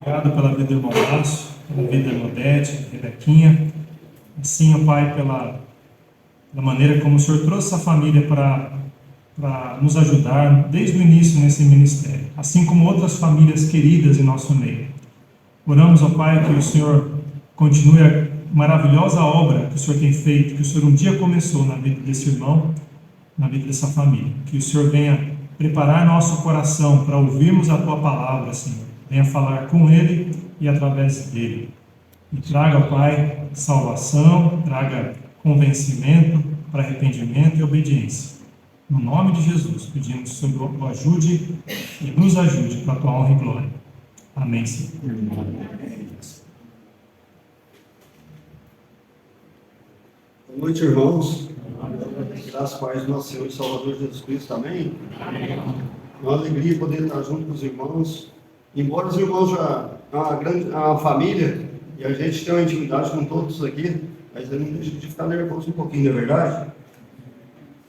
Obrigado pela vida do irmão Márcio, pela vida da Modete, Rebequinha. Assim, ó Pai, pela maneira como o Senhor trouxe essa família para nos ajudar desde o início nesse ministério, assim como outras famílias queridas em nosso meio. Oramos, ó Pai, que o Senhor continue a maravilhosa obra que o Senhor tem feito, que o Senhor um dia começou na vida desse irmão, na vida dessa família. Que o Senhor venha preparar nosso coração para ouvirmos a Tua palavra, Senhor. Venha falar com Ele e através dele. E traga, Pai, salvação, traga convencimento para arrependimento e obediência. No nome de Jesus, pedimos que o Senhor ajude e nos ajude para a Tua honra e glória. Amém, Senhor. Boa noite, irmãos. Graças a Deus do nosso Senhor e Salvador Jesus Cristo, amém? Uma alegria poder estar junto com os irmãos. Embora os irmãos já uma família, e a gente tem uma intimidade com todos aqui, mas eu não deixo de ficar nervoso um pouquinho, não é verdade?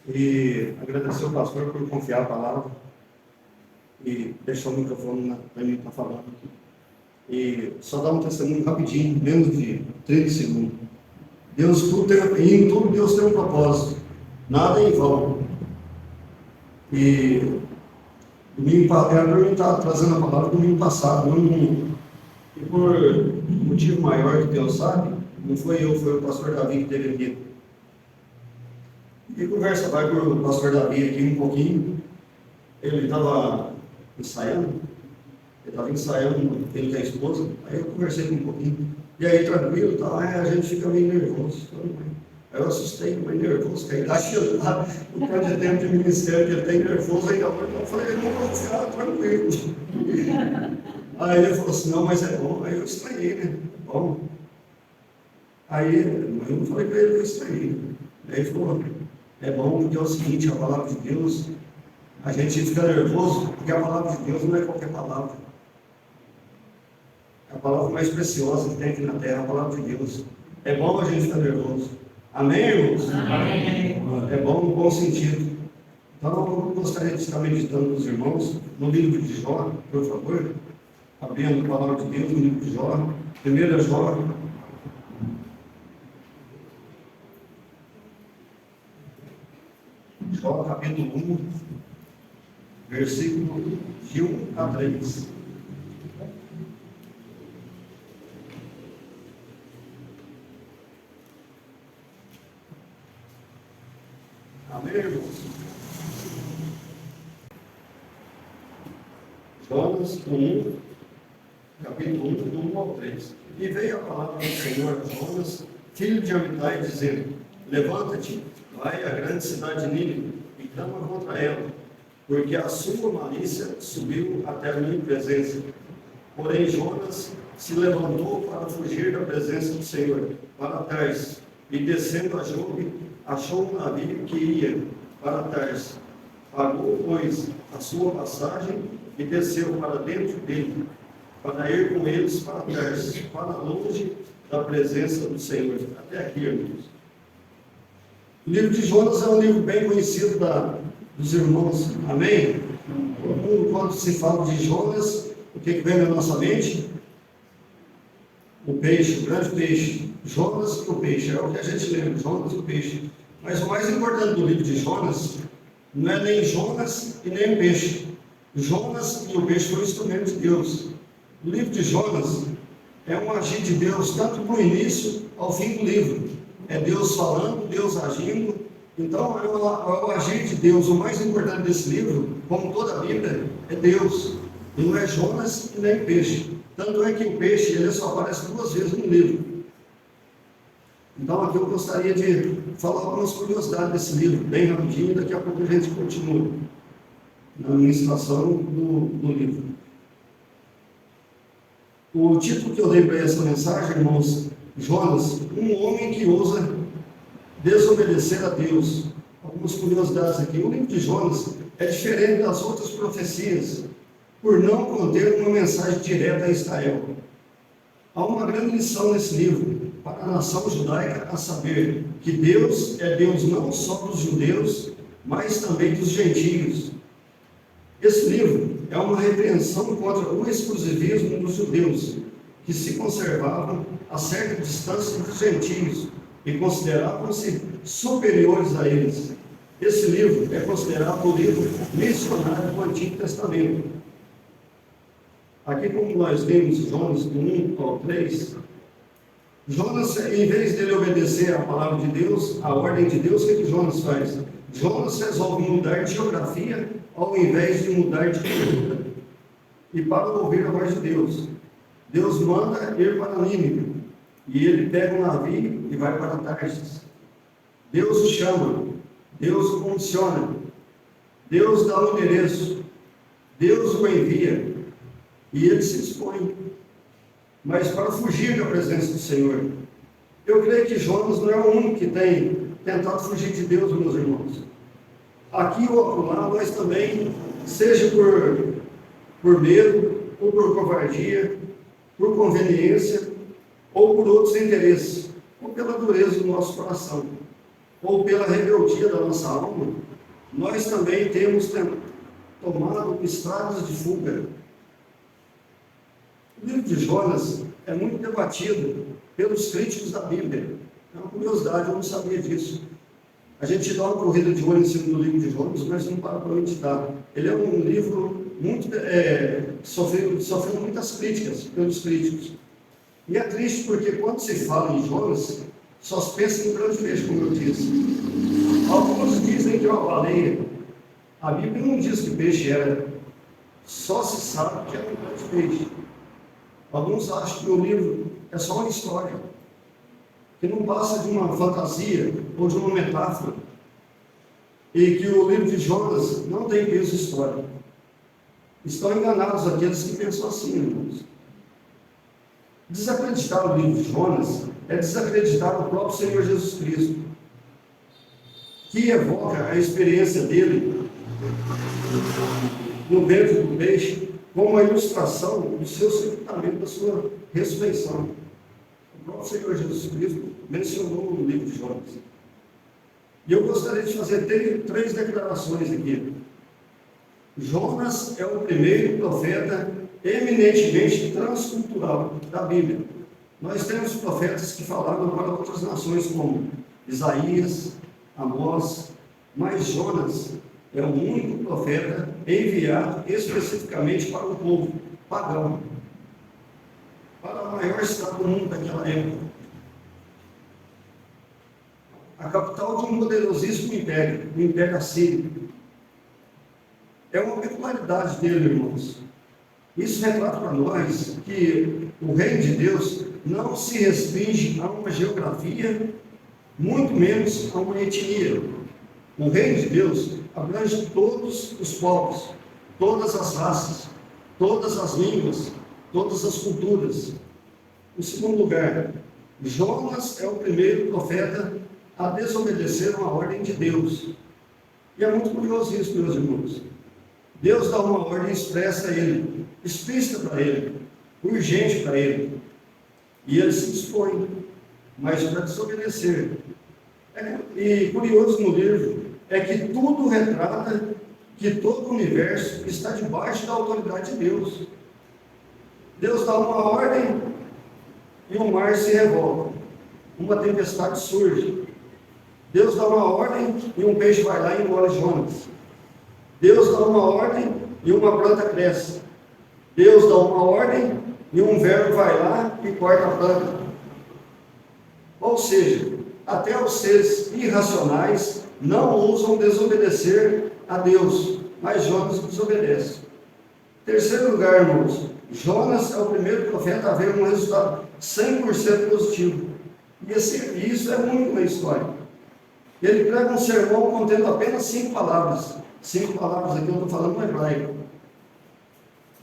E agradecer ao pastor por confiar a palavra e deixar o microfone para mim estar falando aqui. E só dar um testemunho rapidinho, menos de 30 segundos. Em tudo Deus tem um propósito, nada é em vão. E domingo passado, eu estava trazendo a palavra domingo passado, e por motivo maior que Deus sabe, não foi eu, foi o pastor Davi que teve aqui. E conversa vai com o pastor Davi aqui um pouquinho. Ele estava ensaiando, ele com a esposa, aí eu conversei com um pouquinho. E aí, tranquilo, tá, a gente fica meio nervoso. Aí eu assustei, meio nervoso, que a idade lá, o tanto de tempo de ministério que ele tem nervoso, ainda eu falei, não vou ficar tranquilo. Aí ele falou assim, não, mas é bom. Aí eu estranhei, né? Bom. Aí eu não falei para ele que eu estranhei. Aí ele falou, é bom porque é o seguinte, a palavra de Deus, a gente fica nervoso, porque a palavra de Deus não é qualquer palavra. A palavra mais preciosa que tem aqui na terra, a palavra de Deus. É bom a gente ficar nervoso. Amém, irmãos? Amém. É bom no bom sentido. Então, eu gostaria de estar meditando com os irmãos no livro de Jó, por favor. Abrindo a palavra de Deus no livro de Jó. 1 Jó. Jó, capítulo 1, versículo de 1 a 3. Amém, irmãos? Jonas 1, capítulo 1, do 1 ao 3. E veio a palavra do Senhor a Jonas, filho de Amitai, dizendo: levanta-te, vai à grande cidade de Nínive e clama contra ela, porque a sua malícia subiu até a minha presença. Porém, Jonas se levantou para fugir da presença do Senhor, para Tarsis, e descendo a Jope, achou um navio que ia para Tarsis. Pagou, pois, a sua passagem e desceu para dentro dele, para ir com eles para Tarsis, para longe da presença do Senhor. Até aqui, irmãos. O livro de Jonas é um livro bem conhecido dos irmãos. Amém? Quando se fala de Jonas, o que vem na nossa mente? O peixe, o grande peixe. Jonas e o peixe, é o que a gente lembra, Jonas e o peixe. Mas o mais importante do livro de Jonas não é nem Jonas e nem o peixe. Jonas e o peixe foram instrumentos de Deus. O livro de Jonas é um agir de Deus, tanto do início ao fim do livro. É Deus falando, Deus agindo. Então é o agir de Deus. O mais importante desse livro, como toda a Bíblia, é Deus. E não é Jonas e nem o peixe. Tanto é que o peixe ele só aparece 2 vezes no livro. Então aqui eu gostaria de falar algumas curiosidades desse livro, bem rapidinho, daqui a pouco a gente continua na ministração do livro. O título que eu dei para essa mensagem, irmãos, Jonas, um homem que ousa desobedecer a Deus. Algumas curiosidades aqui. O livro de Jonas é diferente das outras profecias, por não conter uma mensagem direta a Israel. Há uma grande lição nesse livro para a nação judaica, a saber que Deus é Deus não só dos judeus, mas também dos gentios. Esse livro é uma repreensão contra o exclusivismo dos judeus, que se conservavam a certa distância dos gentios e consideravam-se superiores a eles. Esse livro é considerado o livro missionário do Antigo Testamento. Aqui, como nós vimos Jonas do 1 ao 3, Jonas, em vez dele obedecer à palavra de Deus, à ordem de Deus, o que Jonas faz? Jonas resolve mudar de geografia ao invés de mudar de cultura. E para ouvir a voz de Deus, Deus manda ir para Nínive, e ele pega um navio e vai para Tarsis. Deus o chama, Deus o condiciona, Deus dá o endereço, Deus o envia, e ele se dispõe. Mas para fugir da presença do Senhor, eu creio que Jonas não é o único que tem tentado fugir de Deus, meus irmãos. Aqui ou acolá, nós também, seja por medo, ou por covardia, por conveniência, ou por outros interesses, ou pela dureza do nosso coração, ou pela rebeldia da nossa alma, nós também temos tomado estradas de fuga. O livro de Jonas é muito debatido pelos críticos da Bíblia. É uma curiosidade, eu não sabia disso. A gente dá uma corrida de olho em cima do livro de Jonas, mas não para meditar. Ele é um livro muito sofrendo muitas críticas pelos críticos. E é triste porque quando se fala em Jonas, só se pensa em grande peixe, como eu disse. Alguns dizem que é uma baleia. A Bíblia não diz que peixe era, só se sabe que era um grande peixe. Alguns acham que o livro é só uma história, que não passa de uma fantasia ou de uma metáfora, e que o livro de Jonas não tem peso histórico. Estão enganados aqueles que pensam assim, irmãos. Desacreditar o livro de Jonas é desacreditar o próprio Senhor Jesus Cristo, que evoca a experiência dele no ventre do peixe como uma ilustração do seu sepultamento, da sua ressurreição. O próprio Senhor Jesus Cristo mencionou no livro de Jonas. E eu gostaria de fazer três declarações aqui. Jonas é o primeiro profeta eminentemente transcultural da Bíblia. Nós temos profetas que falaram para outras nações, como Isaías, Amós, mas Jonas é o único profeta enviado especificamente para o povo pagão, para a maior cidade do mundo daquela época, a capital de um poderosíssimo império, o Império Assírio. É uma peculiaridade dele, irmãos. Isso retrata para nós que o reino de Deus não se restringe a uma geografia, muito menos a uma etnia. O reino de Deus abrange todos os povos, todas as raças, todas as línguas, todas as culturas. Em segundo lugar, Jonas é o primeiro profeta a desobedecer uma ordem de Deus. E é muito curioso isso, meus irmãos. Deus dá uma ordem expressa a ele, explícita para ele, urgente para ele. E ele se dispõe, mas para desobedecer. E curioso no livro é que tudo retrata que todo o universo está debaixo da autoridade de Deus. Deus dá uma ordem e o mar se revolta. Uma tempestade surge. Deus dá uma ordem e um peixe vai lá e engole Jonas. Deus dá uma ordem e uma planta cresce. Deus dá uma ordem e um verbo vai lá e corta a planta. Ou seja, até os seres irracionais não ousam desobedecer a Deus, mas Jonas desobedece. Terceiro lugar, irmãos, Jonas é o primeiro profeta a ver um resultado 100% positivo. E isso é único na história. Ele prega um sermão contendo apenas 5 palavras. 5 palavras aqui eu estou falando no hebraico.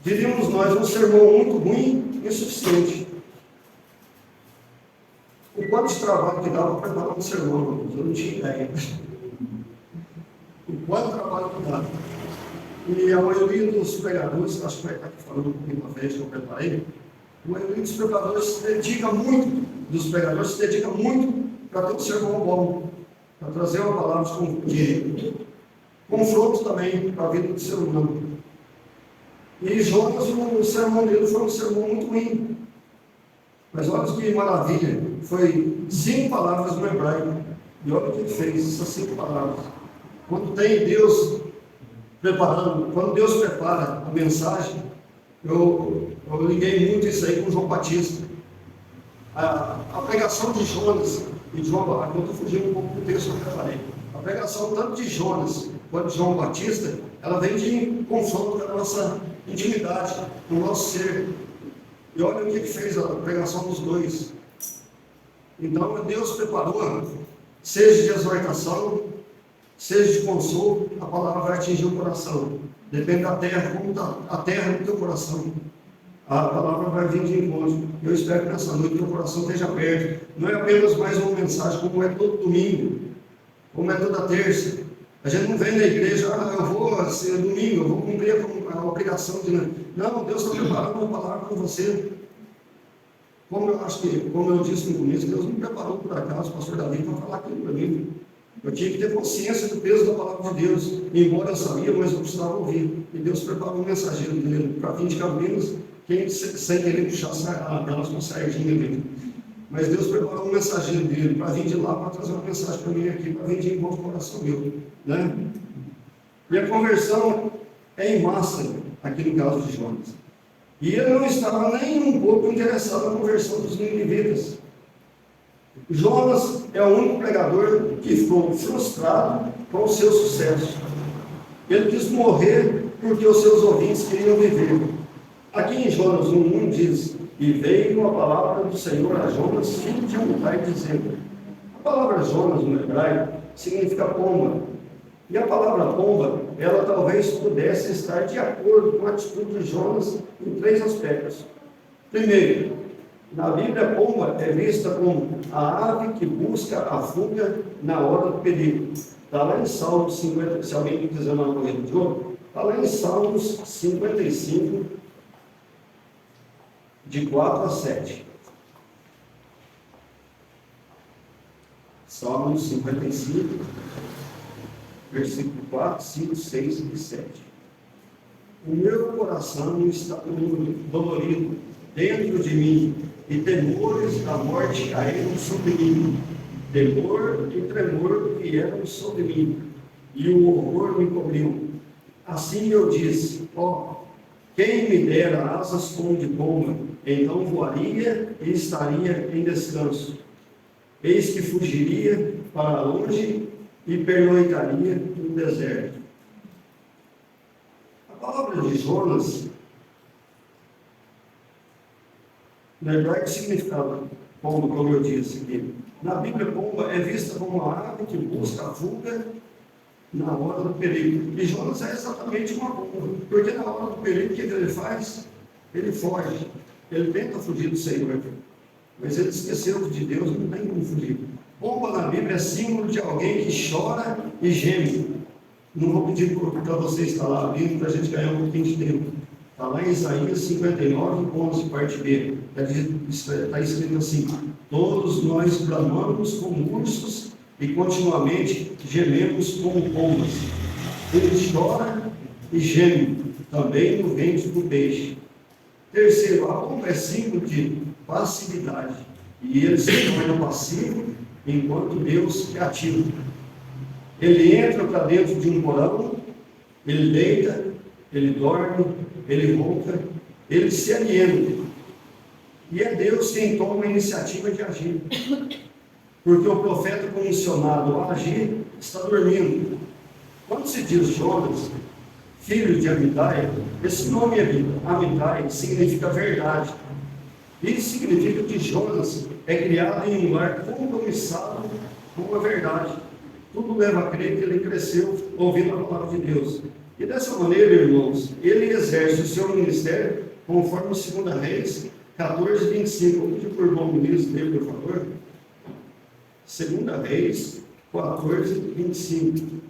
Diríamos nós, um sermão muito ruim e insuficiente. O quanto de trabalho que dava para preparar um sermão, eu não tinha ideia. O quanto de trabalho que dava. E a maioria dos pregadores, acho que vai estar aqui falando um pouquinho uma vez que eu preparei, a maioria dos pregadores se dedica muito para ter um sermão bom, para trazer uma palavra de confronto também para a vida do ser humano. E Jonas, o sermão dele foi um sermão muito ruim. Mas olha que maravilha, foi 5 palavras no hebraico. E olha o que ele fez, essas 5 palavras. Quando tem Deus preparando, quando Deus prepara a mensagem, eu liguei muito isso aí com João Batista. A pregação de Jonas e de João Batista, eu estou fugindo um pouco do texto que eu preparei. A pregação tanto de Jonas quanto de João Batista, ela vem de confronto com a nossa intimidade, com o nosso ser. E olha o que fez a pregação dos dois. Então, Deus preparou, seja de exortação, seja de consolo, a palavra vai atingir o coração. Depende da terra, como está a terra no teu coração. A palavra vai vir de encontro. Eu espero que nessa noite teu coração esteja aberto. Não é apenas mais uma mensagem, como é todo domingo, como é toda terça. A gente não vem na igreja, eu vou ser domingo, eu vou cumprir a obrigação de. Não, Deus está preparando uma palavra com você. Como eu disse no começo, Deus me preparou por acaso, o pastor Davi, para falar aquilo para mim. Eu tinha que ter consciência do peso da palavra de Deus, embora eu sabia, mas eu precisava ouvir. E Deus preparou um mensageiro dele para vir de Campinas, sem querer puxar uma sardinha dele. Mas Deus preparou um mensageiro dele para vir de lá, para trazer uma mensagem para mim aqui, para vir de encontro ao coração meu. Né? E a conversão é em massa, aqui no caso de Jonas. E ele não estava nem um pouco interessado na conversão dos ninivitas. Jonas é o único pregador que ficou frustrado com o seu sucesso. Ele quis morrer porque os seus ouvintes queriam viver. Aqui em Jonas 1:1 diz: e veio a palavra do Senhor a Jonas, filho de Amitai, dizendo. A palavra Jonas no hebraico significa pomba. E a palavra pomba, ela talvez pudesse estar de acordo com a atitude de Jonas em 3 aspectos. Primeiro, na Bíblia, pomba é vista como a ave que busca a fuga na hora do perigo. Está lá em Salmos 50, se alguém quiser uma corrida de ouro, está lá em Salmos 55, de 4 a 7. Salmos 55, versículo 4, 5, 6 e 7. O meu coração está dolorido dentro de mim, e temores da morte caíram sobre mim. Temor e tremor vieram sobre mim, e o horror me cobriu. Assim eu disse: quem me dera asas como de pomba, então voaria e estaria em descanso. Eis que fugiria para longe e pernoitaria no deserto. A palavra de Jonas, no hebraico significava pomba, como eu disse aqui. Na Bíblia, pomba é vista como uma ave que busca a fuga na hora do perigo. E Jonas é exatamente uma pomba, porque na hora do perigo, o que ele faz? Ele foge, ele tenta fugir do Senhor, mas ele esqueceu de Deus, não tem como fugir. Pomba na Bíblia é símbolo de alguém que chora e geme. Não vou pedir para você estar lá abrindo, para a gente ganhar um pouquinho de tempo. Está lá em Isaías 59, 11, parte B. Está escrito assim: todos nós clamamos como ursos e continuamente gememos como pombas. Ele chora e geme, também no ventre do peixe. Terceiro, a pomba é símbolo de passividade. E ele se torna passivo enquanto Deus é ativo. Ele entra para dentro de um porão, ele deita, ele dorme, ele ronca, ele se aliena. E é Deus quem toma a iniciativa de agir. Porque o profeta comissionado a agir está dormindo. Quando se diz Jonas, filho de Amitai, esse nome Amitai significa verdade. Isso significa que Jonas é criado em um lar compromissado com a verdade. Tudo leva a crer que ele cresceu ouvindo a palavra de Deus. E dessa maneira, irmãos, ele exerce o seu ministério conforme 2 Reis 14, 25. Vou pedir por bom ministro dele, por favor. 2 Reis 14, 25.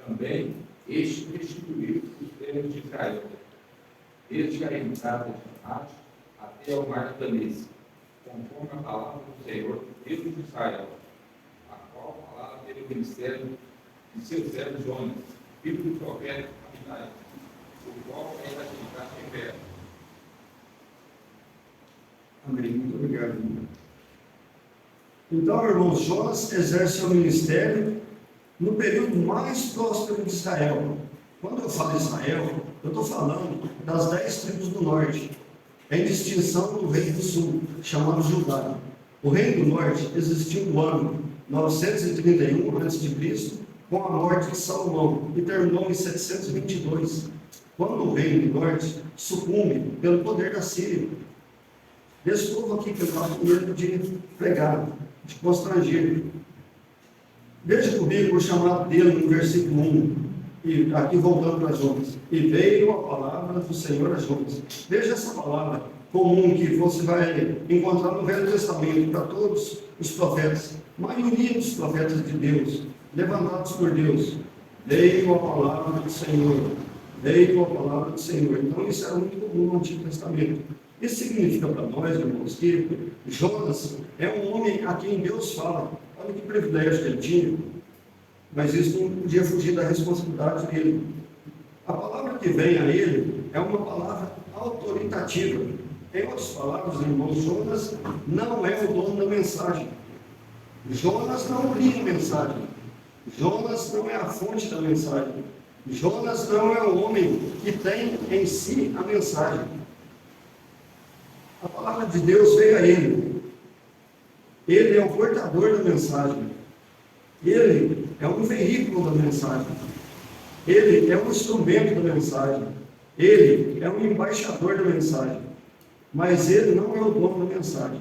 Também este restituiu os termos de Israel, desde a entrada de Ramate até o mar de Danês, conforme a palavra do Senhor, Deus de Israel, a qual falava pelo ministério de seu servo Jonas, filho do profeta Amitai. o qual ainda ficaste em pé. Amém. Muito obrigado. Então, irmãos, Jonas exerce seu ministério no período mais próspero de Israel. Quando eu falo Israel, eu estou falando das 10 tribos do norte, em distinção do reino do sul, chamado Judá. O reino do norte existiu no ano 931 a.C., com a morte de Salomão, e terminou em 722, quando o reino do norte sucumbe pelo poder da Síria. Desse povo aqui que eu estava com medo de pregar, de constranger. Veja comigo o chamado dele no versículo 1, e aqui voltando para Jonas. E veio a palavra do Senhor a Jonas. Veja essa palavra comum que você vai encontrar no Velho Testamento para todos os profetas. A maioria dos profetas de Deus, levantados por Deus. Veio a palavra do Senhor. Veio a palavra do Senhor. Então isso era muito comum no Antigo Testamento. Isso significa para nós, irmãos, que Jonas é um homem a quem Deus fala. Olha que privilégio que ele tinha. Mas isso não podia fugir da responsabilidade dele. A palavra que vem a ele é uma palavra autoritativa. Em outras palavras, irmãos, Jonas não é o dono da mensagem. Jonas não cria a mensagem. Jonas não é a fonte da mensagem. Jonas não é o homem que tem em si a mensagem. A palavra de Deus veio a ele. Ele é o portador da mensagem. Ele é um veículo da mensagem. Ele é um instrumento da mensagem. Ele é um embaixador da mensagem. Mas ele não é o dono da mensagem.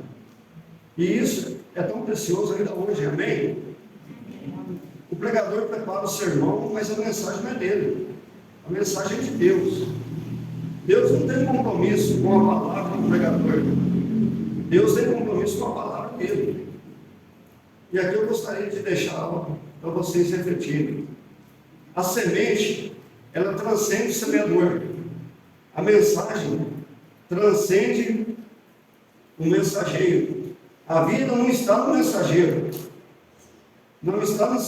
E isso é tão precioso ainda hoje, amém? O pregador prepara o sermão, mas a mensagem não é dele. A mensagem é de Deus. Deus não tem compromisso com a palavra do pregador. Deus tem compromisso com a palavra dele. E aqui eu gostaria de deixar para vocês refletirem. A semente, ela transcende o semeador. A mensagem transcende o mensageiro. A vida não está no mensageiro. Não está no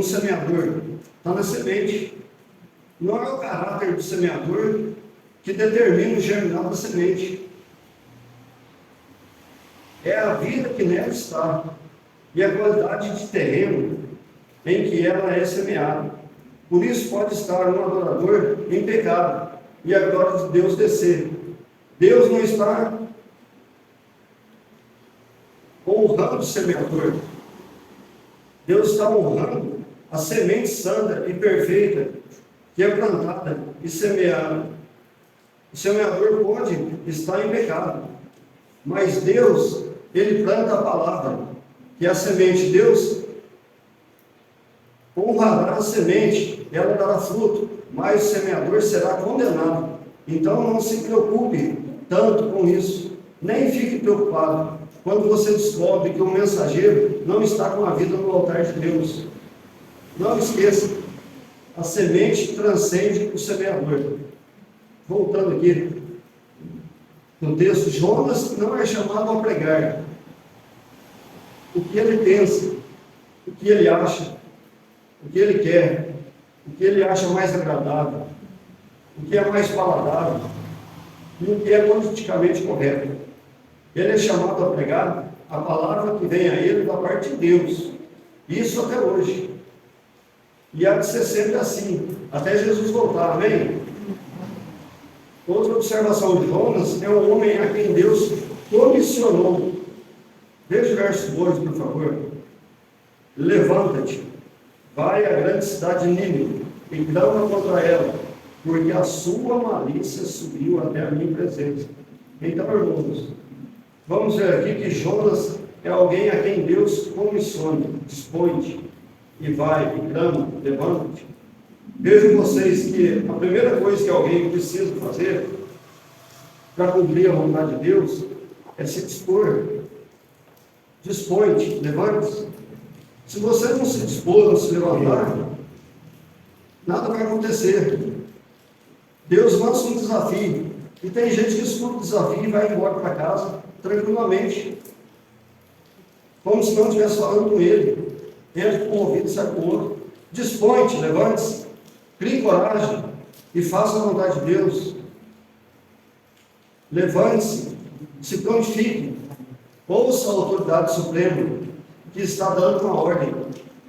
semeador. Está na semente. Não é o caráter do semeador que determina o germinar da semente. É a vida que nela está. E a qualidade de terreno em que ela é semeada. Por isso pode estar um adorador em pecado e a glória de Deus descer. Deus não está honrando o semeador. Deus está honrando a semente santa e perfeita que é plantada e semeada. O semeador pode estar em pecado, mas Deus, Ele planta a palavra, que é a semente. Deus honrará a semente, ela dará fruto, mas o semeador será condenado. Então não se preocupe tanto com isso, nem fique preocupado quando você descobre que o mensageiro não está com a vida no altar de Deus. Não esqueça, a semente transcende o semeador. Voltando aqui no texto, Jonas não é chamado a pregar o que ele pensa, o que ele acha, o que ele quer, o que ele acha mais agradável, o que é mais palatável e o que é politicamente correto. Ele é chamado a pregar a palavra que vem a ele da parte de Deus. Isso até hoje. E há de ser sempre assim, até Jesus voltar, amém? Outra observação de Jonas é um homem a quem Deus comissionou. Veja o verso 2, por favor. Levanta-te, vai à grande cidade de Nínive e clama contra ela, porque a sua malícia subiu até a minha presença. Então, irmãos, vamos ver aqui que Jonas é alguém a quem Deus comissiona, dispõe e vai, e clama, levanta-te. Vejam vocês que a primeira coisa que alguém precisa fazer para cumprir a vontade de Deus é se dispor. Dispõe-te, levante-se. Se você não se dispor, não se levantar, nada vai acontecer. Deus lança um desafio. E tem gente que escuta o desafio e vai embora para casa tranquilamente, como se não estivesse falando com ele. Entra com um ouvido e sai com o outro. Dispõe-te, levante-se, crie coragem e faça a vontade de Deus. Levante-se, se prontifique, ouça a autoridade suprema que está dando uma ordem.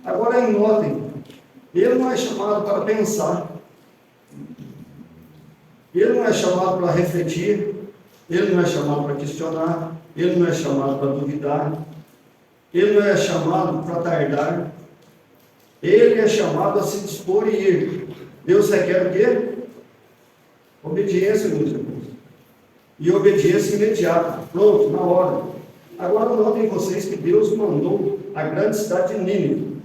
Agora notem, ele não é chamado para pensar, ele não é chamado para refletir, ele não é chamado para questionar, ele não é chamado para duvidar, ele não é chamado para tardar, ele é chamado a se dispor e ir. Deus requer o quê? Obediência, meus irmãos. E obediência imediata, pronto, na hora. Agora notem vocês que Deus mandou a grande cidade de Nínive.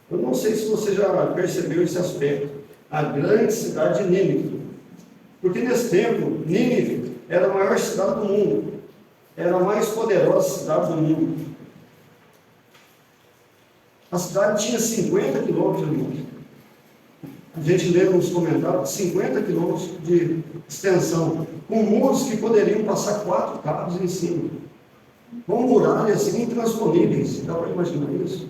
Eu não sei se você já percebeu esse aspecto. A grande cidade de Nínive. Porque nesse tempo, Nínive era a maior cidade do mundo. Era a mais poderosa cidade do mundo. A cidade tinha 50 quilômetros, irmãos. A gente lê nos comentários, 50 quilômetros de extensão, com muros que poderiam passar 4 carros em cima, com muralhas intransponíveis. Dá para imaginar isso?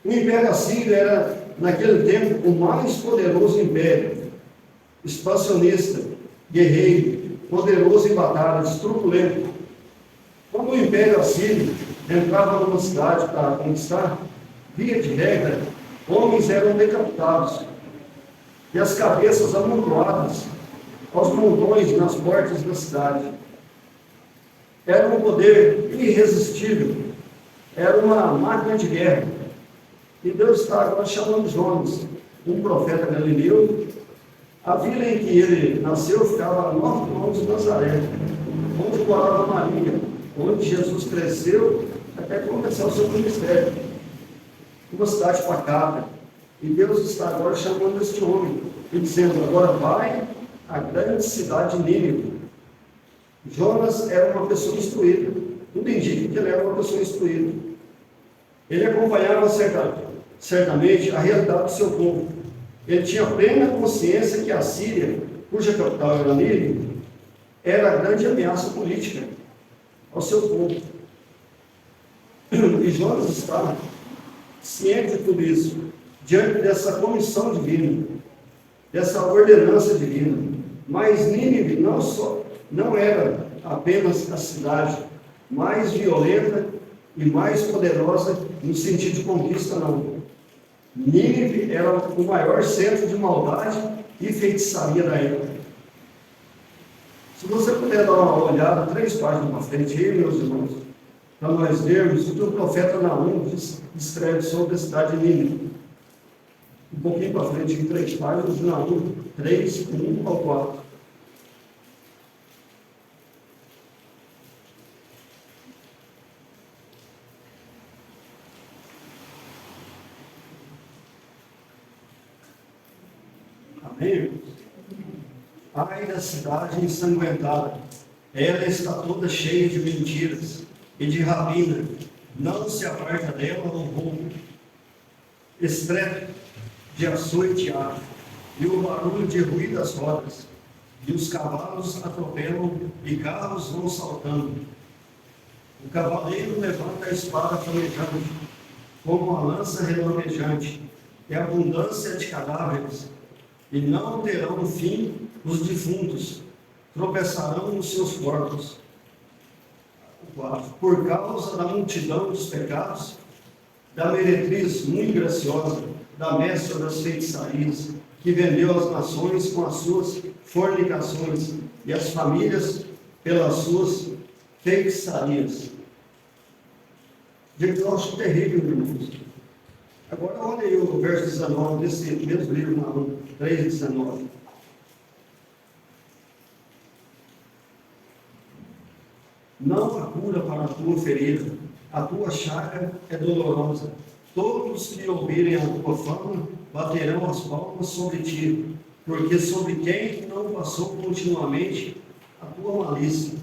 O Império Assírio era, naquele tempo, o mais poderoso império, expansionista, guerreiro, poderoso em batalhas, truculento. Quando o Império Assírio entrava numa cidade para conquistar, via de regra, homens eram decapitados e as cabeças amontoadas aos montões nas portas da cidade. Era um poder irresistível, era uma máquina de guerra. E Deus está agora chamando Jonas, um profeta galileu. A vila em que ele nasceu ficava a 9 quilômetros de Nazaré, onde morava Maria, onde Jesus cresceu até começar o seu ministério. Uma cidade pacata. E Deus está agora chamando este homem e dizendo: agora vai à grande cidade de Nínive. Jonas era uma pessoa instruída. Tudo indica que ele era uma pessoa instruída. Ele acompanhava certamente a realidade do seu povo. Ele tinha plena consciência que a Síria, cuja capital era Nínive, era a grande ameaça política ao seu povo. E Jonas estava ciente de tudo isso, diante dessa comissão divina, dessa ordenança divina. Mas Nínive não era apenas a cidade mais violenta e mais poderosa no sentido de conquista, não. Nínive era o maior centro de maldade e feitiçaria da época. Se você puder dar uma olhada 3 páginas para frente aí, meus irmãos, para nós vermos o que o profeta Naum escreve sobre a cidade de Nínive. Um pouquinho para frente, em 3 páginas, de Naum 3, 1 ao 4. Amém? Ai da cidade ensanguentada, ela está toda cheia de mentiras e de rapina, não se aparta dela o roubo, estrépito de açoite e arco, e o barulho de ruído das rodas, e os cavalos atropelam e carros vão saltando. O cavaleiro levanta a espada flamejante, como a lança relampejante, e abundância de cadáveres, e não terão fim os defuntos, tropeçarão nos seus corpos. Por causa da multidão dos pecados, da meretriz muito graciosa, da mestra das feitiçarias, que vendeu as nações com as suas fornicações e as famílias pelas suas feitiçarias. Gente, eu acho terrível, irmãos. Agora olha aí o verso 19 desse mesmo livro, Naum 3:19. Não há cura para a tua ferida, a tua chaga é dolorosa. Todos que ouvirem a tua fama baterão as palmas sobre ti, porque sobre quem não passou continuamente a tua malícia.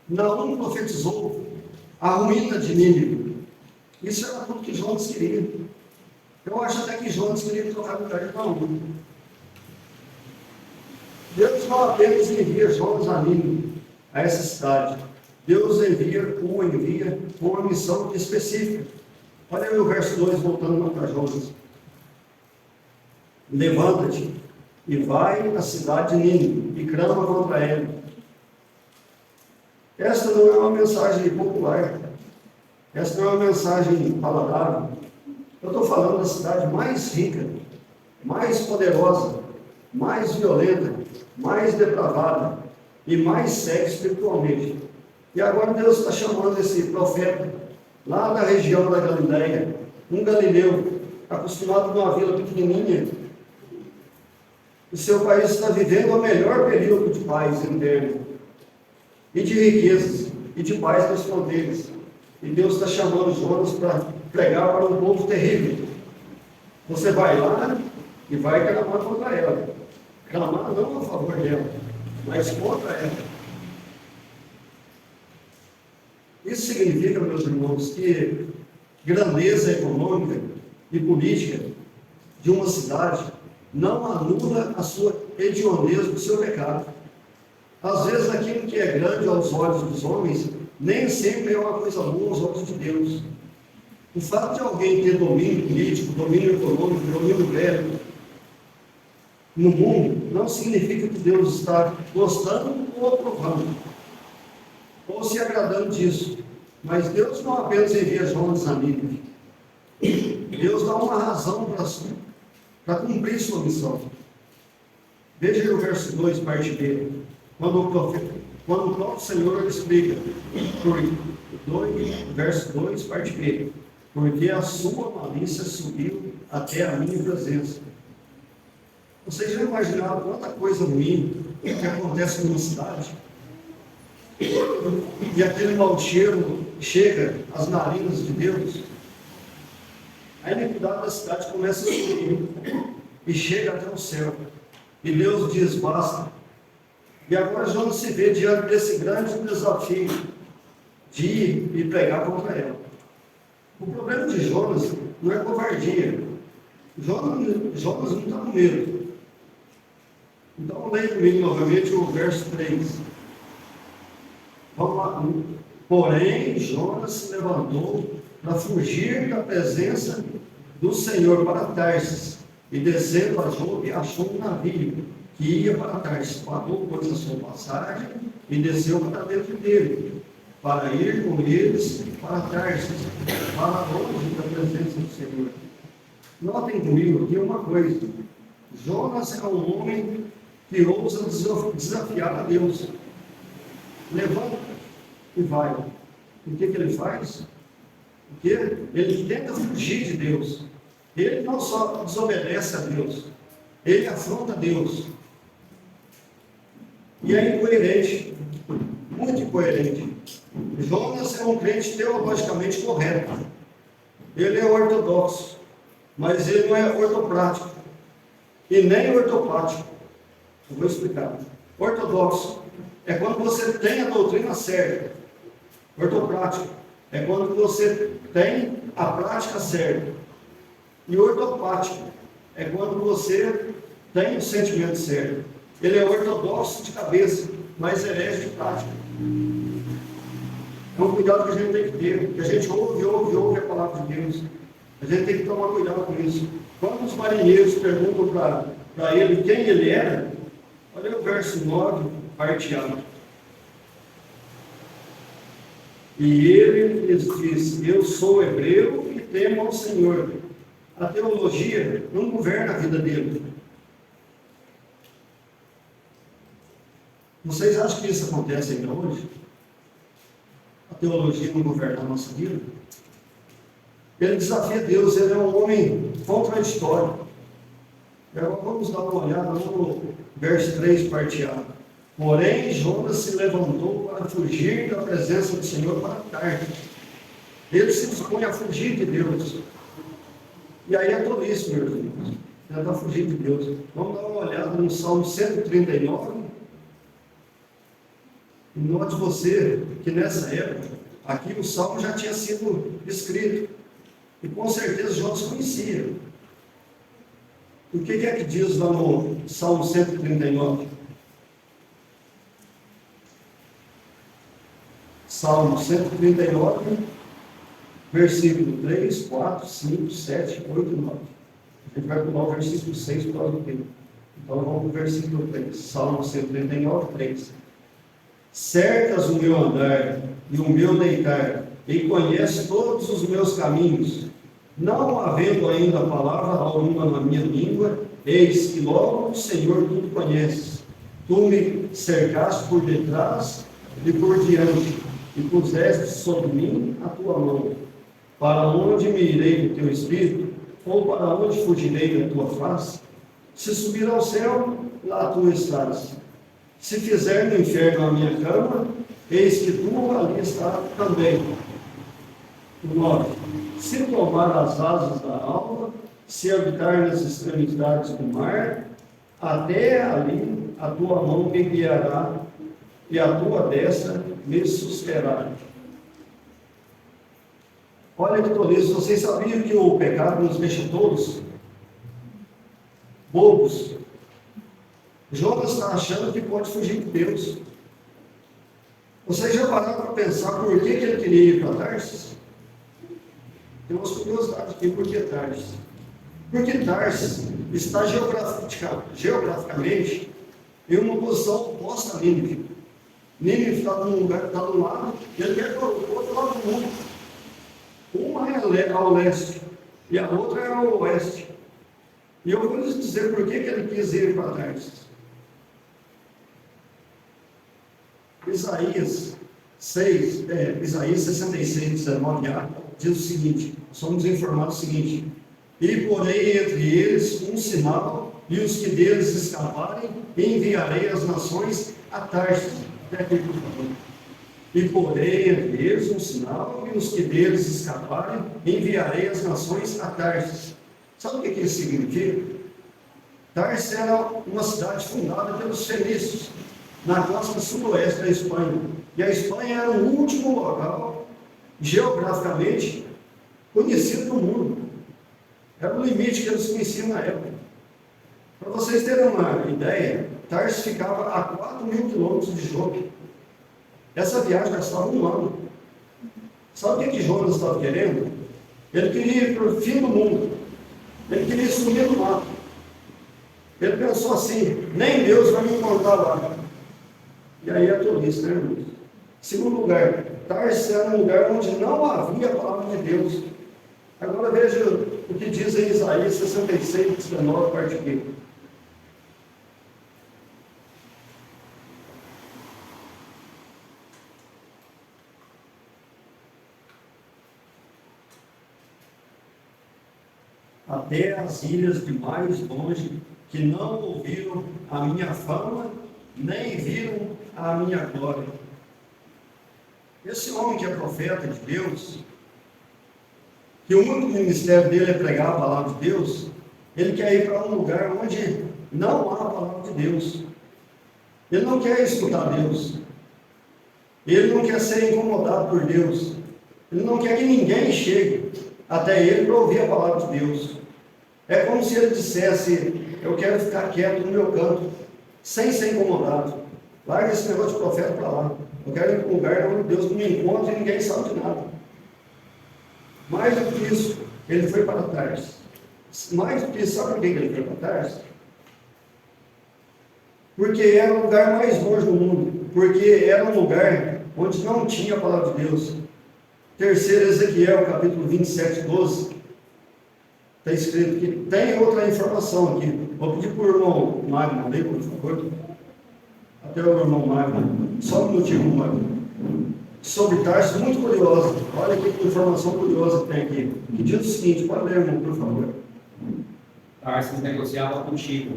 Naum profetizou a ruína de Nínive. Isso era tudo que Jonas queria. Eu acho até que Jonas queria trocar o lugar de Naum. Deus não apenas envia Jonas a Nínive, a essa cidade. Deus o envia com uma missão específica. Olha aí o verso 2, voltando para Jonas. Levanta-te, e vai à cidade de Nínive e clama contra ela. Esta não é uma mensagem popular, esta não é uma mensagem palatável. Eu estou falando da cidade mais rica, mais poderosa, mais violenta, mais depravada e mais cega espiritualmente. E agora Deus está chamando esse profeta lá da região da Galileia, um galileu, acostumado numa vila pequenininha, o seu país está vivendo o melhor período de paz interno, e de riquezas, e de paz nas fronteiras. E Deus está chamando Jonas para pregar para um povo terrível. Você vai lá e vai clamar contra ela. Clamar não a favor dela, mas contra ela. Isso significa, meus irmãos, que grandeza econômica e política de uma cidade não anula a sua hedionez do seu pecado. Às vezes aquilo que é grande aos olhos dos homens nem sempre é uma coisa boa aos olhos de Deus. O fato de alguém ter domínio político, domínio econômico, domínio bélico no mundo não significa que Deus está gostando ou aprovando ou se agradando disso. Mas Deus não apenas envia Jonas a Nínive. Deus dá uma razão para cumprir sua missão. Veja o verso 2, parte B, quando o próprio Senhor explica, verso 2, parte B, porque a sua malícia subiu até a minha presença. Vocês já imaginaram quanta coisa ruim que acontece numa cidade? E aquele mau cheiro chega às narinas de Deus? A iniquidade da cidade começa a subir e chega até o céu. E Deus diz, basta. E agora Jonas se vê diante desse grande desafio de ir e pregar contra ela. O problema de Jonas não é covardia. Jonas não está com medo. Então leia comigo novamente o verso 3. Vamos lá. Porém, Jonas se levantou para fugir da presença do Senhor para Tarsis, e descendo a Jope, achou um navio que ia para Tarsis, pagou pois a sua passagem e desceu para dentro dele, para ir com eles para Tarsis, para longe da presença do Senhor. Notem comigo aqui uma coisa: Jonas é um homem que ousa desafiar a Deus. Levanta e vai. O que ele faz? Porque ele tenta fugir de Deus. Ele não só desobedece a Deus, ele afronta Deus. E é incoerente, muito incoerente. Jonas é um crente teologicamente correto. Ele é ortodoxo, mas ele não é ortoprático e nem ortopático. Eu vou explicar. Ortodoxo é quando você tem a doutrina certa. Ortoprático é quando você tem a prática certa. E ortopático é quando você tem o sentimento certo. Ele é ortodoxo de cabeça, mas herege de prática. É um cuidado que a gente tem que ter, porque a gente ouve a palavra de Deus. A gente tem que tomar cuidado com isso. Quando os marinheiros perguntam para ele quem ele era, olha o verso 9, parte A. E ele lhes disse, eu sou hebreu e temo ao Senhor. A teologia não governa a vida dele. Vocês acham que isso acontece ainda hoje? A teologia não governa a nossa vida? Ele desafia Deus, ele é um homem contraditório. Agora vamos dar uma olhada no verso 3, parte A. Porém, Jonas se levantou para fugir da presença do Senhor para Tarsis. Ele se dispõe a fugir de Deus. E aí é tudo isso, meus irmãos. Tentar fugir de Deus. Vamos dar uma olhada no Salmo 139. E note você que nessa época, aqui o Salmo já tinha sido escrito. E com certeza Jonas conhecia. O que é que diz lá no Salmo 139? Salmo 139, versículo 3, 4, 5, 7, 8, 9. A gente vai pular o versículo 6 para o tempo. Então vamos para o versículo 3, Salmo 139, 3. Cercas o meu andar e o meu deitar, e conhece todos os meus caminhos. Não havendo ainda palavra alguma na minha língua, eis que logo o Senhor tudo conhece. Tu me cercaste por detrás e por diante, e puseste sobre mim a tua mão. Para onde me irei do teu espírito? Ou para onde fugirei da tua face? Se subir ao céu, lá tu estás. Se fizer no inferno a minha cama, eis que tu ali estás também. 9. Se tomar as asas da alma, se habitar nas extremidades do mar, até ali a tua mão me guiará e a tua destra me susterá. Olha que tolice, vocês sabiam que o pecado nos deixa tolos? Bobos. Jonas está achando que pode fugir de Deus. Vocês já pararam para pensar por que ele queria ir para Tarsis? Tem umas curiosidades aqui, por que Tarsis? Porque Tarsis está geograficamente em uma posição oposta a Nínive. Nínive está num lugar que está do lado, e ele quer para o outro lado do mundo. Uma é ao leste e a outra é ao oeste. E eu vou lhes dizer por que ele quis ir para Tarsis. Isaías 66, 19a, diz o seguinte, somos informados o seguinte: e porei entre eles um sinal, e os que deles escaparem, enviarei as nações a Tarsis. Até aqui, por favor. E porei entre eles um sinal, e os que deles escaparem, enviarei as nações a Tarsis. Sabe o que isso significa? Tarsis era uma cidade fundada pelos fenícios, na costa sudoeste da Espanha. E a Espanha era o último local, geograficamente, conhecido no mundo. Era o limite que eles conheciam na época. Para vocês terem uma ideia, Tarsis ficava a 4.000 quilômetros de Jope. Essa viagem gastava um ano. Sabe o que Jonas estava querendo? Ele queria ir para o fim do mundo. Ele queria sumir do mato. Ele pensou assim: nem Deus vai me encontrar lá. E aí é tolice, né, irmãos? Segundo lugar, Tarsis era um lugar onde não havia a palavra de Deus. Agora veja o que diz em Isaías 66, 19, parte B. Até as ilhas de mais longe, que não ouviram a minha fama, nem viram a minha glória. Esse homem que é profeta de Deus, que o único ministério dele é pregar a palavra de Deus, ele quer ir para um lugar onde não há a palavra de Deus. Ele não quer escutar Deus. Ele não quer ser incomodado por Deus. Ele não quer que ninguém chegue até ele para ouvir a palavra de Deus. É como se ele dissesse: eu quero ficar quieto no meu canto, sem ser incomodado. Larga esse negócio de profeta para lá. Eu quero ir para um lugar onde Deus não me encontra e ninguém sabe de nada. Mais do que isso, ele foi para Tarsis. Mais do que isso, sabe por que ele foi para Tarsis? Porque era o lugar mais longe do mundo. Porque era um lugar onde não tinha a palavra de Deus. 3 Ezequiel, capítulo 27, 12. Está escrito que tem outra informação aqui. Vou pedir para o irmão Magno ler, por favor. Até o irmão Magno. Só um minutinho, Magno. Sobre Tarsis, muito curiosa. Olha que informação curiosa que tem aqui. Que diz o seguinte: pode ler, irmão, por favor. Tarsis negociava contigo,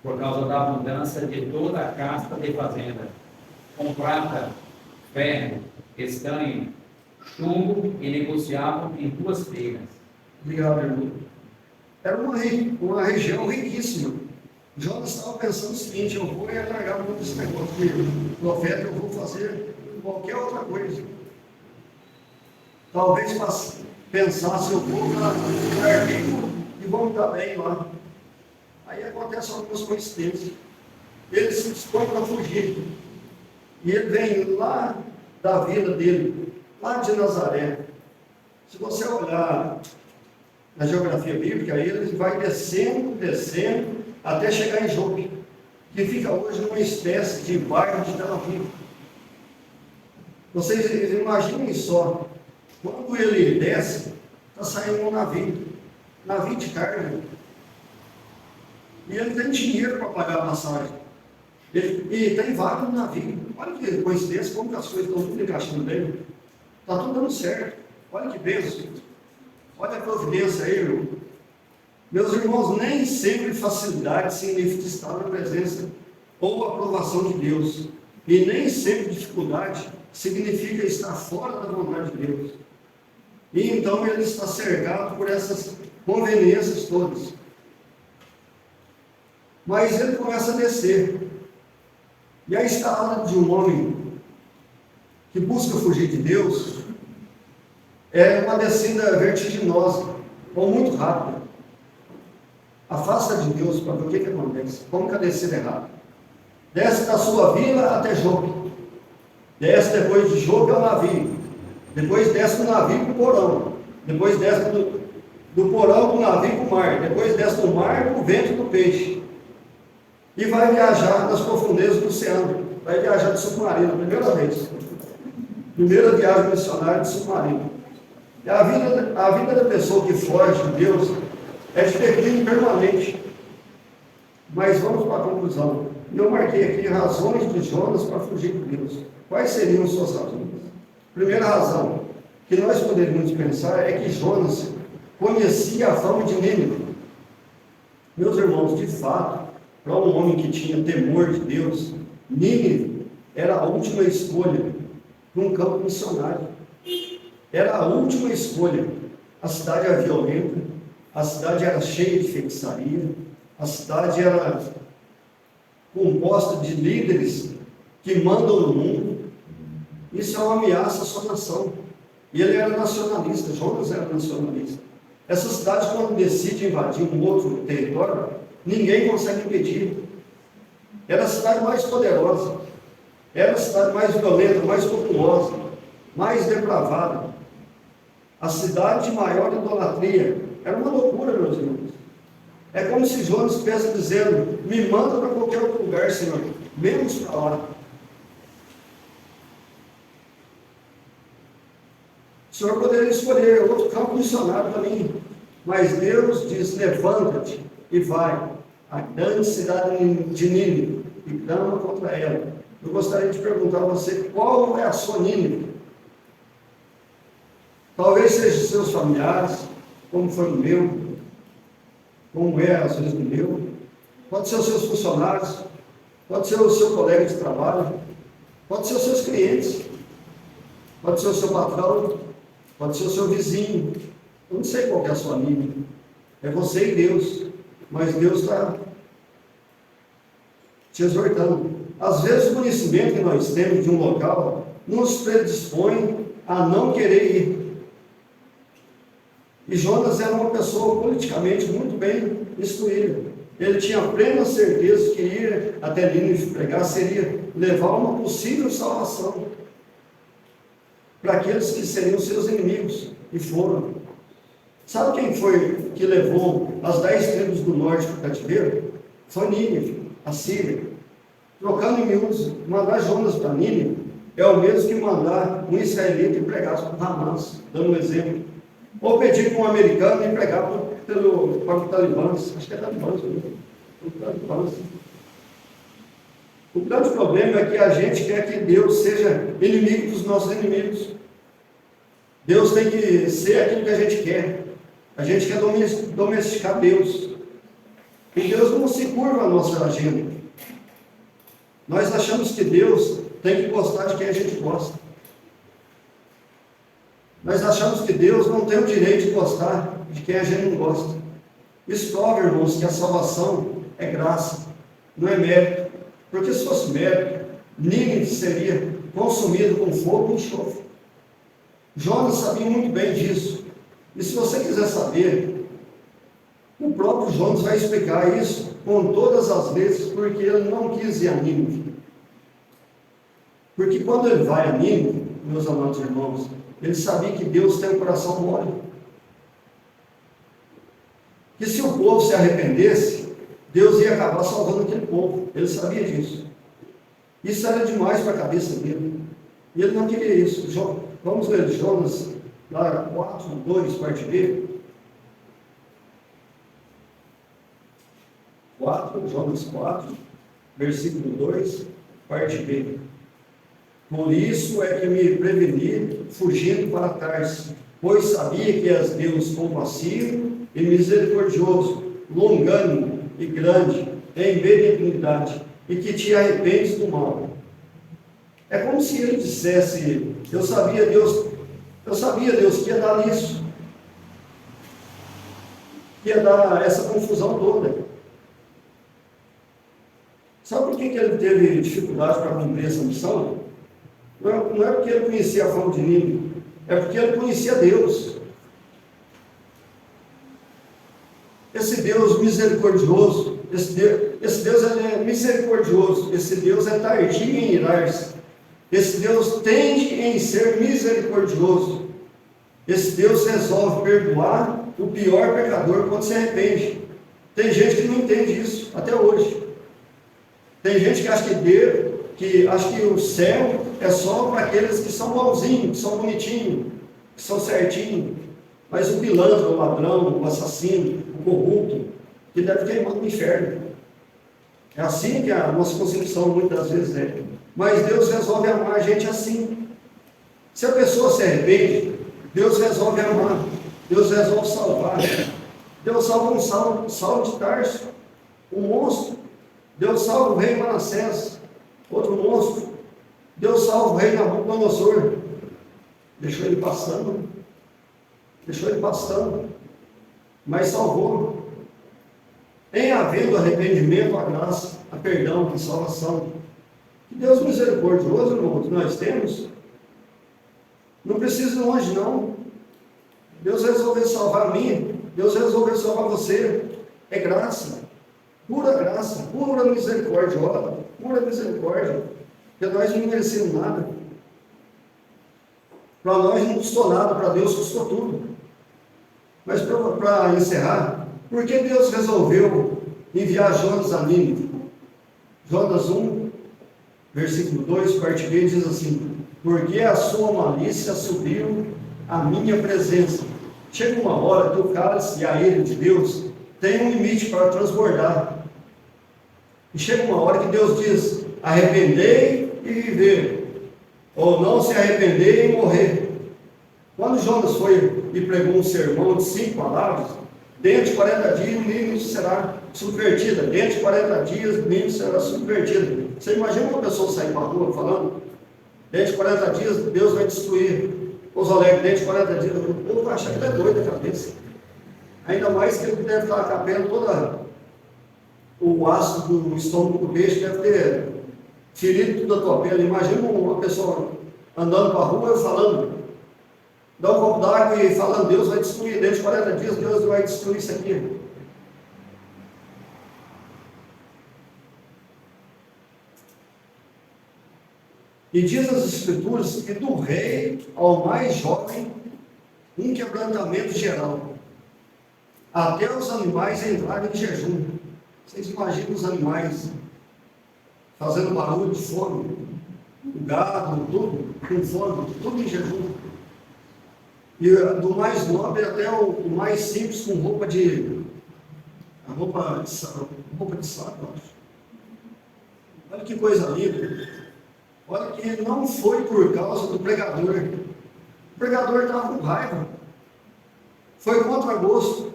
por causa da abundância de toda a casta de fazenda, com prata, ferro, estanho, chumbo, e negociavam em tuas feiras. Obrigado, irmão. Era uma região riquíssima. Jonas estava pensando o seguinte: eu vou largar muito desse negócio de profeta, eu vou fazer qualquer outra coisa. Talvez pensasse: eu vou para um lugar rico e vou estar bem lá. Aí acontece algumas coincidências. Ele se dispõe para fugir. E ele vem lá da vila dele, lá de Nazaré. Se você olhar na geografia bíblica, ele vai descendo, até chegar em Jope, que fica hoje numa espécie de bairro de Tel Aviv. Vocês imaginem só, quando ele desce, está saindo um navio de carga, e ele tem dinheiro para pagar a passagem, e tem vaga no navio. Olha que coincidência, como que as coisas estão tudo encaixando bem, está tudo dando certo. Olha que bênção, olha a providência aí, meu. Meus irmãos, nem sempre facilidade significa estar na presença ou aprovação de Deus, e nem sempre dificuldade significa estar fora da vontade de Deus. E então ele está cercado por essas conveniências todas. Mas ele começa a descer. E a escalada de um homem que busca fugir de Deus é uma descida vertiginosa, ou muito rápida. Afasta de Deus para ver o que acontece. Como que a descida é rápida? Desce da sua vila até Jope. Desce depois de Jope ao navio. Depois desce do navio para o porão. Depois desce do porão para o navio para o mar. Depois desce do mar para o ventre do peixe. E vai viajar nas profundezas do oceano. Vai viajar de submarino, primeira vez. Primeira viagem missionária de submarino. E a vida da pessoa que foge de Deus é de declínio permanente. Mas vamos para a conclusão. Eu marquei aqui razões de Jonas para fugir de Deus. Quais seriam suas razões? Primeira razão que nós poderíamos pensar é que Jonas conhecia a fama de Nínive. Meus irmãos, de fato, para um homem que tinha temor de Deus, Nínive era a última escolha para um campo missionário. Era a última escolha. A cidade era violenta, a cidade era cheia de feitiçaria, a cidade era composta de líderes que mandam no mundo. Isso é uma ameaça à sua nação. E ele era nacionalista, Jonas era nacionalista. Essa cidade, quando decide invadir um outro território, ninguém consegue impedir. Era a cidade mais poderosa, era a cidade mais violenta, mais populosa, mais depravada. A cidade de maior idolatria. Era uma loucura, meus irmãos. É como se Jonas estivesse dizendo: me manda para qualquer outro lugar, Senhor, menos para lá. O Senhor poderia escolher outro campo missionário para mim, mas Deus diz: levanta-te e vai à grande cidade de Nínive e clama contra ela. Eu gostaria de perguntar a você: qual é a sua Nínive? Talvez seja os seus familiares, como foi o meu, como é às vezes o meu. Pode ser os seus funcionários, pode ser o seu colega de trabalho, pode ser os seus clientes, pode ser o seu patrão, pode ser o seu vizinho. Eu não sei qual que é a sua Nínive. É você e Deus, mas Deus está te exortando. Às vezes o conhecimento que nós temos de um local nos predispõe a não querer ir. E Jonas era uma pessoa politicamente muito bem instruída. Ele tinha plena certeza que ir até Nínive pregar seria levar uma possível salvação para aqueles que seriam seus inimigos, e foram. Sabe quem foi que levou as 10 tribos do norte para o cativeiro? Foi Nínive, a Síria. Trocando em miúdos, mandar Jonas para Nínive é o mesmo que mandar um israelita ir pregar para o Hamas, dando um exemplo. Ou pedir para um americano ir pregar para o Talibãs. Acho que é Talibãs, né? O grande problema é que a gente quer que Deus seja inimigo dos nossos inimigos. Deus tem que ser aquilo que a gente quer. A gente quer domesticar Deus. E Deus não se curva a nossa agenda. Nós achamos que Deus tem que gostar de quem a gente gosta. Nós achamos que Deus não tem o direito de gostar de quem a gente não gosta. Isso prova, irmãos, que a salvação é graça, não é mérito. Porque se fosse mérito, Nínive seria consumido com fogo e enxofre. Jonas sabia muito bem disso. E se você quiser saber, o próprio Jonas vai explicar isso com todas as vezes, porque ele não quis ir a Nínive. Porque quando ele vai a Nínive, meus amados irmãos, ele sabia que Deus tem um coração mole. Que se o povo se arrependesse, Deus ia acabar salvando aquele povo. Ele sabia disso. Isso era demais para a cabeça dele. E ele não queria isso. Vamos ler Jonas, lá 4, 2, parte B. 4, Jonas 4, versículo 2, parte B. Por isso é que me preveni, fugindo para Tarso, pois sabia que és Deus compassivo e misericordioso, longânimo e grande, em benignidade, e que te arrependes do mal. É como se ele dissesse, eu sabia Deus que ia dar nisso, que ia dar essa confusão toda. Sabe por que ele teve dificuldade para cumprir essa missão? Não é porque ele conhecia a fama de Nínive, é porque ele conhecia Deus. Esse Deus misericordioso, esse Deus é misericordioso, esse Deus é tardio em irar-se, esse Deus tende em ser misericordioso, esse Deus resolve perdoar o pior pecador quando se arrepende. Tem gente que não entende isso, até hoje. Tem gente que acha que o céu é só para aqueles que são bonzinhos, que são bonitinhos, que são certinhos. Mas o pilantra, o ladrão, o assassino, o corrupto, que deve queimar no inferno. É assim que a nossa concepção muitas vezes é. Mas Deus resolve amar a gente assim. Se a pessoa se arrepende, Deus resolve amar. Deus resolve salvar. Deus salva um Saulo de Tarso, um monstro. Deus salva o rei Manassés, outro monstro. Deus salva o rei Nabucodonosor. Deixou ele passando, mas salvou. Em havendo arrependimento, a graça, a perdão, a salvação. Que Deus misericordioso, irmão, que nós temos. Não precisa ir longe, não. Deus resolveu salvar a mim, Deus resolveu salvar você. É graça. Pura misericórdia, pura misericórdia, porque nós não merecemos nada, para nós não custou nada, para Deus custou tudo. Mas para encerrar, por que Deus resolveu enviar Jonas a Nínive? Jonas 1, versículo 2, parte B, diz assim: porque a sua malícia subiu à minha presença. Chega uma hora que o cálice e a ira de Deus tem um limite para transbordar. E chega uma hora que Deus diz: arrependei e viver, ou não se arrepender e morrer. Quando Jonas foi e pregou um sermão de 5 palavras, dentro de 40 dias o Nínive será subvertida. Dentro de 40 dias o Nínive será subvertida. Você imagina uma pessoa sair para a rua falando: dentro de 40 dias Deus vai destruir os Alegres. Dentro de 40 dias o povo vai achar que ele é doido da cabeça. Ainda mais que ele deve estar capendo toda o ácido do estômago do peixe, deve ter ferido tudo a tua pele. Imagina uma pessoa andando para a rua e falando, dá um copo d'água e falando: Deus vai destruir, dentro de 40 dias Deus vai destruir isso aqui. E diz as Escrituras que do rei ao mais jovem, um quebrantamento geral, até os animais entrarem em jejum. Vocês imaginam os animais fazendo barulho de fome, o gado, tudo com fome, tudo em jejum. E do mais nobre até o mais simples, com roupa de saco. Olha que coisa linda. Olha que não foi por causa do pregador. O pregador estava com raiva. Foi contra gosto.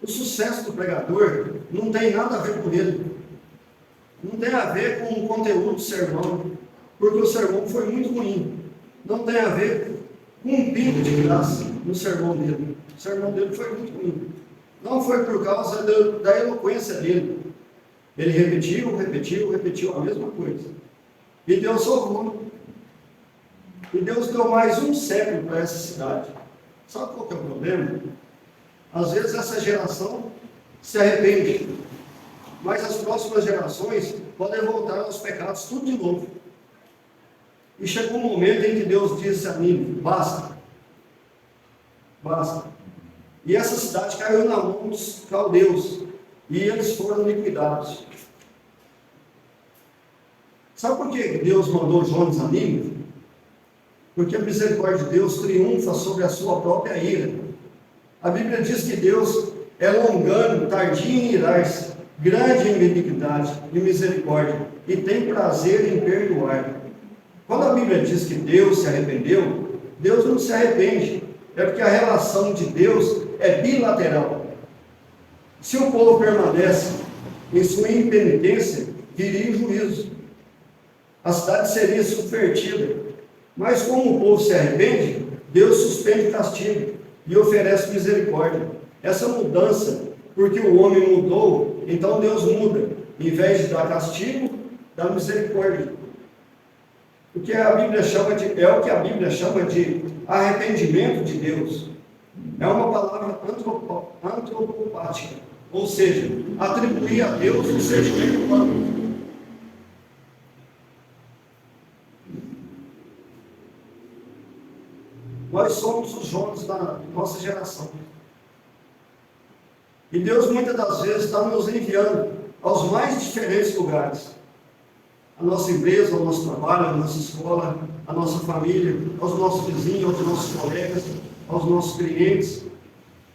O sucesso do pregador não tem nada a ver com ele. Não tem a ver com o conteúdo do sermão. Porque o sermão foi muito ruim. Não tem a ver com um pingo de graça no sermão dele. O sermão dele foi muito ruim. Não foi por causa da eloquência dele. Ele repetiu a mesma coisa. E Deus salvou. E Deus deu mais um século para essa cidade. Sabe qual que é o problema? Às vezes essa geração se arrepende, mas as próximas gerações podem voltar aos pecados tudo de novo. E chegou um momento em que Deus disse a Nínive: basta. E essa cidade caiu na mão dos caldeus. e eles foram liquidados. Sabe por que Deus mandou Jonas a Nínive? Porque a misericórdia de Deus triunfa sobre a sua própria ira. A Bíblia diz que Deus é longânimo, tardio em irar-se, grande em benignidade e misericórdia, e tem prazer em perdoar. Quando a Bíblia diz que Deus se arrependeu, Deus não se arrepende. É porque a relação de Deus é bilateral. Se o povo permanece em sua impenitência, viria o juízo. A cidade seria subvertida. Mas como o povo se arrepende, Deus suspende o castigo e oferece misericórdia. Essa mudança, porque o homem mudou, então Deus muda. Em vez de dar castigo, dá misericórdia. O que a Bíblia chama de, é o que a Bíblia chama de arrependimento de Deus. É uma palavra antropopática, ou seja, atribuir a Deus o sentimento humano. Nós somos os Jonas da nossa geração. E Deus muitas das vezes está nos enviando aos mais diferentes lugares. A nossa empresa, o nosso trabalho, a nossa escola, a nossa família, aos nossos vizinhos, aos nossos colegas, aos nossos clientes.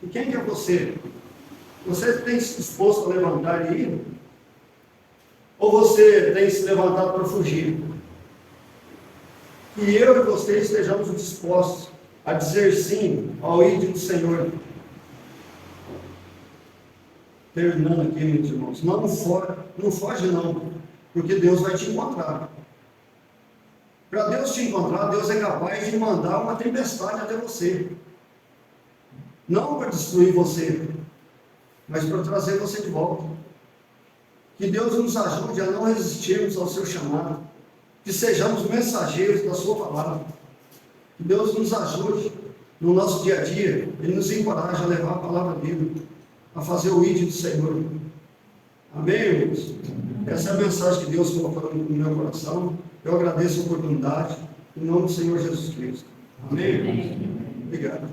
E quem que é você? Você tem se disposto a levantar e ir? Ou você tem se levantado para fugir? Que eu e você estejamos dispostos a dizer sim ao ídolo do Senhor. Terminando aqui, meus irmãos, não foge não, porque Deus vai te encontrar. Para Deus te encontrar, Deus é capaz de mandar uma tempestade até você. Não para destruir você, mas para trazer você de volta. Que Deus nos ajude a não resistirmos ao seu chamado, que sejamos mensageiros da sua palavra. Que Deus nos ajude no nosso dia a dia, Ele nos encoraja a levar a palavra dele, a fazer o ídolo do Senhor. Amém, irmãos? Essa é a mensagem que Deus colocou no meu coração. Eu agradeço a oportunidade, em nome do Senhor Jesus Cristo. Amém, irmãos? Obrigado.